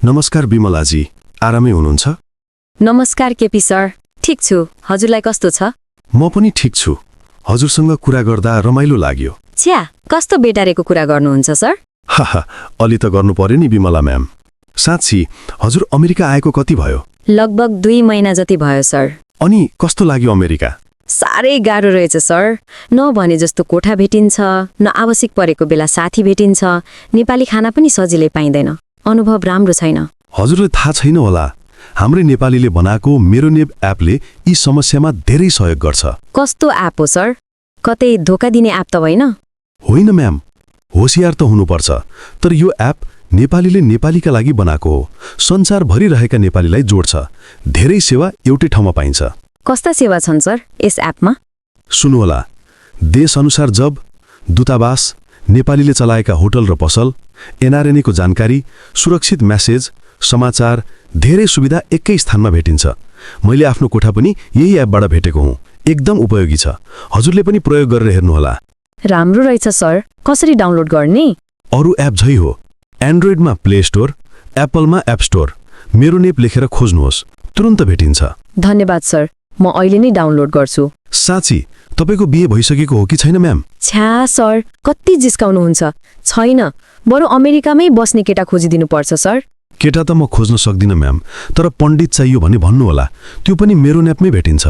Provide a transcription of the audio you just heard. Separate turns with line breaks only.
नमस्कार बिमलाजी, आरामै हुनुहुन्छ?
नमस्कार केपी सर, ठिक छु। हजुरलाई कस्तो छ?
म पनि ठिक छु। हजुरसँग कुरा गर्दा रमाइलो लाग्यो।
छ्या, कस्तो बेटारेको कुरा गर्नुहुन्छ सर?
हाहा, अलि त गर्नु पर्यो नि बिमला म्याम। साँच्ची, हजुर अमेरिका आएको कति भयो?
लगभग 2 महिना जति भयो सर।
अनि कस्तो लाग्यो अमेरिका?
साह्रै गाह्रो रहेछ सर। न भने जस्तो कोठा भेटिन्छ, न आवश्यक परेको बेला साथी भेटिन्छ, नेपाली खाना पनि सजिलै पाइँदैन। अनुभव राम्रो छैन।
हजुरलाई थाहा छैन होला, हाम्रै नेपालीले बनाएको मेरो नेप एपले यी समस्यामा धेरै सहयोग गर्छ।
कस्तो एप हो सर? कतै धोका दिने एप त होइन?
होइन म्याम, होशियार त हुनुपर्छ। तर यो एप नेपालीले नेपालीका लागि बनाएको हो। संसारभरि रहेका नेपालीलाई जोड्छ। धेरै सेवा एउटै ठाउँमा पाइन्छ।
कस्ता सेवा छन् सर यस एपमा?
सुन्नुहोला, देशअनुसार जब, दूतावास, नेपालीले चलाएका होटल र पसल, एनआरएनएको जानकारी, सुरक्षित म्यासेज, समाचार, धेरै सुविधा एकै स्थानमा भेटिन्छ। मैले आफ्नो कोठा पनि यही एपबाट भेटेको हुँ। एकदम उपयोगी छ। हजुरले पनि प्रयोग गरेर हेर्नुहोला।
राम्रो रहेछ सर। कसरी डाउनलोड गर्ने?
अरू एप झै हो। एन्ड्रोइडमा प्ले स्टोर, एप्पलमा एप स्टोर, मेरो नेप लेखेर खोज्नुहोस्, तुरुन्त भेटिन्छ।
धन्यवाद सर, म अहिले नै डाउनलोड गर्छु।
साँच्ची, तपाईको बिहे भइसकेको हो कि छैन म्याम?
छ्या सर, कति जिस्काउनुहुन्छ। छैन, बरु अमेरिकामै बस्ने केटा खोजिदिनुपर्छ सर।
केटा त म खोज्न सक्दिनँ म्याम, तर पण्डित चाहियो भने भन्नुहोला, त्यो पनि मेरो नेपमै भेटिन्छ।